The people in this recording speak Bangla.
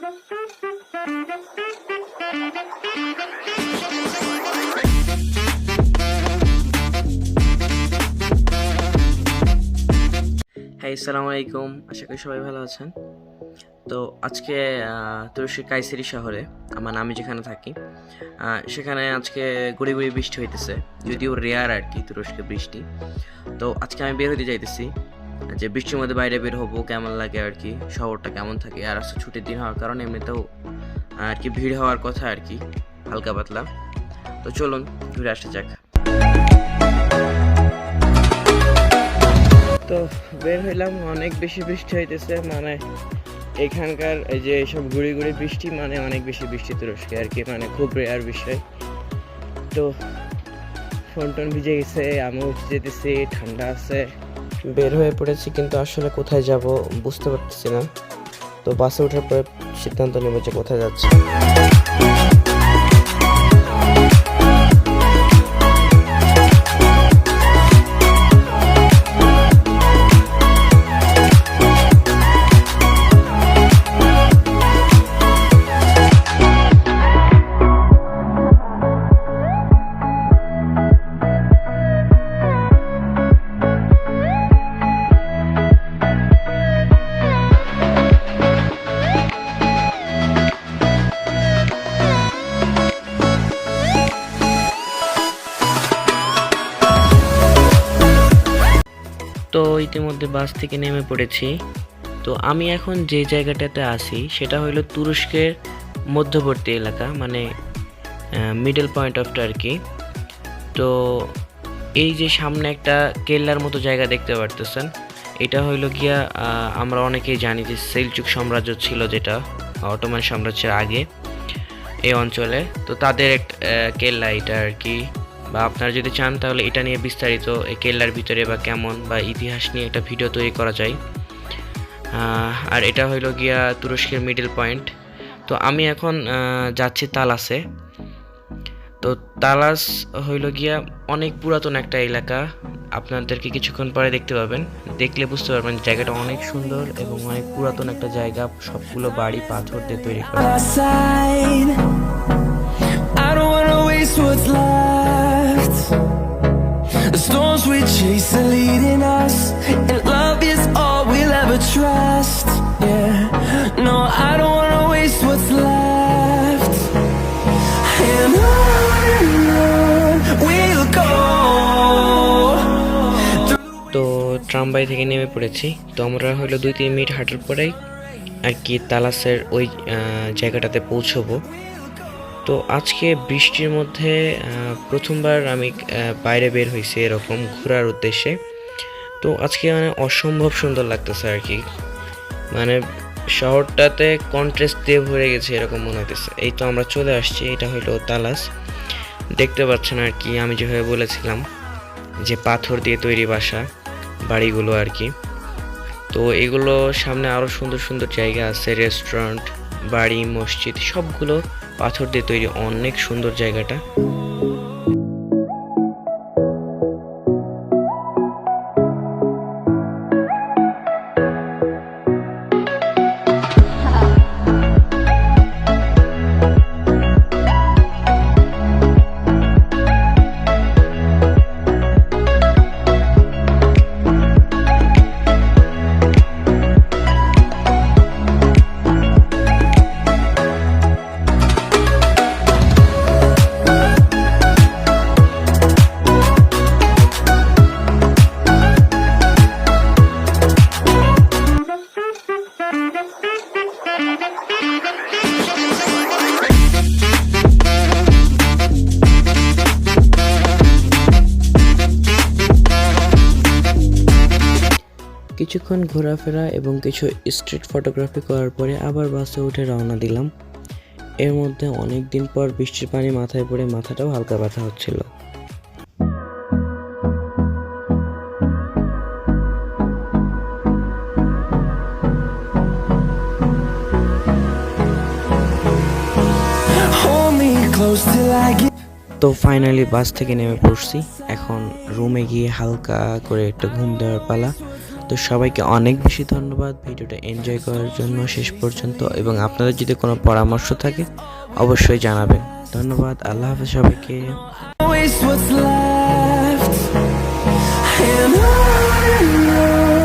আসসালামু আলাইকুম, আশা করি সবাই ভালো আছেন। তো আজকে তুরস্কের কাইসেরি শহরে আমি যেখানে থাকি সেখানে আজকে গুড়ি গুড়ি বৃষ্টি হইতেছে, যদিও রেয়ার আর কি তুরস্কে বৃষ্টি। তো আজকে আমি বের হতে যাইতেছি, যে বৃষ্টির মধ্যে বাইরে বের হবো, কেমন লাগে আর কি, শহরটা কেমন থাকে। আর আজকে ছুটির দিন হওয়ার কারণে এমনিতেও আর কি ভিড় হওয়ার কথা আর কি, হালকা পাতলা। তো চলুন ঘুরে আসা যাক। তো বের হইলাম, অনেক বেশি বৃষ্টি হইতেছে, এখানকার এই যে এইসব গুড়ি গুড়ি বৃষ্টি অনেক বেশি বৃষ্টি তুরস্কে আর কি, খুব রেয়ার বিষয়। তো ফোন টোন ভিজে গেছে, আমিও যেতেছি, ঠান্ডা আছে, বের হয়ে পড়েছি, কিন্তু আসলে কোথায় যাব বুঝতে পারতেছি না। তো বাসে ওঠার পরে সিদ্ধান্ত নেব যে কোথায় যাচ্ছি। তো ইতিমধ্যে বাস থেকে নেমে পড়েছি। তো আমি এখন যে জায়গাটাতে আছি সেটা হলো তুরস্কের মধ্যবর্তী এলাকা, মিডল পয়েন্ট অফ টার্কি। তো এই যে সামনে একটা কেল্লার মতো জায়গা দেখতে পারতেছেন, এটা হইলো গিয়া আমরা অনেকেই জানি যে সেলচুক সাম্রাজ্য ছিল, যেটা অটোমান সাম্রাজ্যের আগে এই অঞ্চলে। তো তাদের একটা কেল্লা এটা আর কি, বা আপনারা যদি চান তাহলে এটা নিয়ে বিস্তারিত এই কেল্লার ভিতরে বা কেমন বা ইতিহাস নিয়ে একটা ভিডিও তৈরি করা যায়। আর এটা হইল গিয়া তুরস্কের মিডল পয়েন্ট। তো আমি এখন যাচ্ছি তালাসে। তো তালাস হইল গিয়া অনেক পুরাতন একটা এলাকা, আপনাদেরকে কিছুক্ষণ পরে দেখতে পাবেন, দেখলে বুঝতে পারবেন জায়গাটা অনেক সুন্দর এবং অনেক পুরাতন একটা জায়গা, সবগুলো বাড়ি পাথর দিয়ে তৈরি করা। The storms we chase are leading us, and love is all we'll ever trust. Yeah, no, I don't wanna waste what's left, and on we'll go. তো ট্রামবাই থেকে নেমে পড়েছি। তো আমরা হলো 2-3 মিনিট হাঁটার পরেই আর কি তালাসের ওই জায়গাটাতে পৌঁছবো। তো আজকে বৃষ্টির মধ্যে প্রথমবার আমি বাইরে বের হয়েছি এরকম ঘোরার উদ্দেশ্যে। তো আজকে অসম্ভব সুন্দর লাগতেছে আর কি, শহরটাতে কন্ট্রাস্ট দিয়ে ভরে গেছে এরকম মনে হইতেছে। এই তো আমরা চলে আসছি, এটা হলো তালাস, দেখতে পাচ্ছেন আর কি, আমি যেভাবে বলেছিলাম যে পাথর দিয়ে তৈরি বাসা বাড়িগুলো আর কি। তো এগুলো সামনে আরও সুন্দর সুন্দর জায়গা আছে, রেস্টুরেন্ট, বাড়ি, মসজিদ, সবগুলো পাথর দিয়ে তৈরি, অনেক সুন্দর জায়গাটা। কিছুক্ষণ ঘোরাফেরা এবং কিছু স্ট্রিট ফটোগ্রাফি করার পরে আবার বাসে উঠে রওনা দিলাম। এর মধ্যে অনেক দিন পর বৃষ্টির পানি মাথায় পড়ে মাথাটাও হালকা ব্যথা হচ্ছিল। তো ফাইনালি বাস থেকে নেমে পড়ছি, এখন রুমে গিয়ে হালকা করে একটা ঘুম দেওয়ার পালা। তো সবাইকে অনেক বেশি ধন্যবাদ ভিডিওটা এনজয় করার জন্য শেষ পর্যন্ত, এবং আপনাদের যদি কোনো পরামর্শ থাকে অবশ্যই জানাবেন। ধন্যবাদ, আল্লাহ হাফেজ সবাইকে।